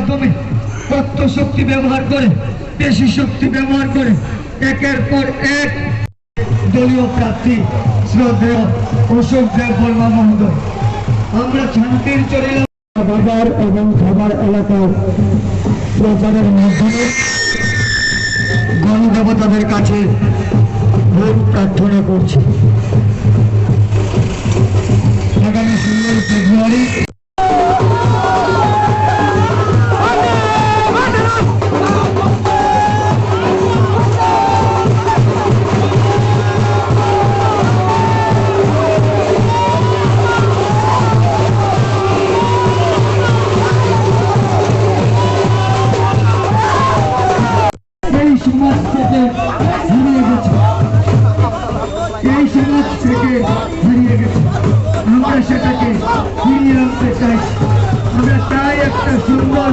মাধ্যমে তথ্য শক্তি ব্যবহার করে, পেশি শক্তি ব্যবহার করে একের পর এক দলীয় প্রার্থী শ্রদ্ধেয় অশোক দেব বর্মা মহোদয় আমরা শান্তির চরিল বাজার এবং খাবার এলাকার প্রচারের মাধ্যমে গণদেবতাদের কাছে ভোট প্রার্থনা করছি। আগামী 16 ফেব্রুয়ারি এই সমাজ থেকে হারিয়ে গেছে, আমরা সেটাকে ফিরিয়ে আনতে চাই। আমরা চাই একটা সুন্দর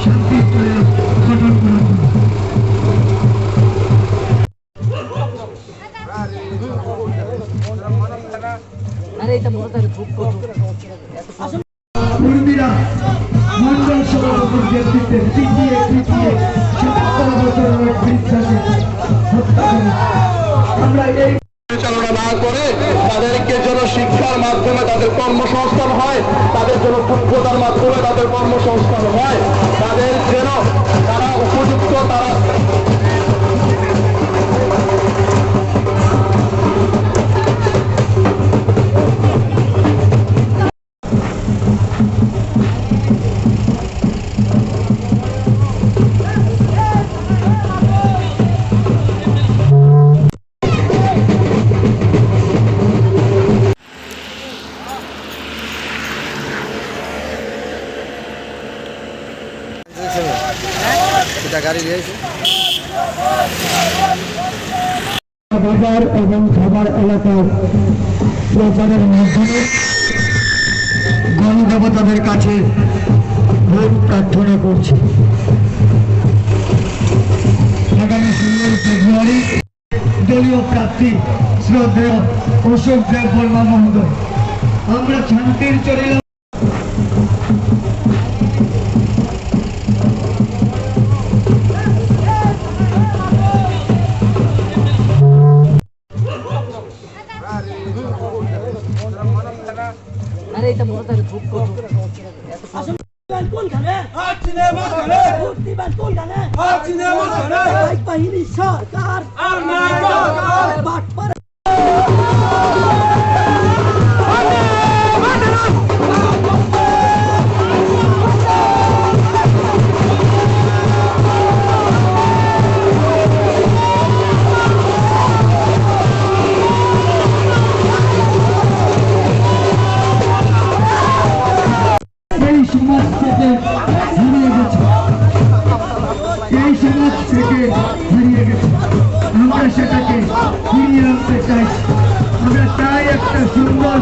শান্তির করে গঠন করা। কর্মীরা মন্ডল সভাপতির নেতৃত্বে পিটিয়ে ৭০ বছরের বৃদ্ধাকে হত্যা করে আমরা এই পরিচালনা না করে তাদেরকে যেন শিক্ষার মাধ্যমে তাদের কর্মসংস্থান হয়, তাদের যেন যোগ্যতার মাধ্যমে তাদের কর্মসংস্থান হয়, তাদের যেন তারা উপযুক্ত তারা বাজার এবং খাবার এলাকার প্রচারের মাধ্যমে গণদেবতাদের কাছে ভোট প্রার্থনা করছি। আগামী 16 ফেব্রুয়ারি দলীয় প্রার্থী শ্রদ্ধেয় অশোক দেব বর্মা মহোদয় আমরা শান্তির চরিল সরকার হারিয়ে গেছে, আমরা সেটাকে ফিরিয়ে আনতে চাই। আমরা চাই একটা সুন্দর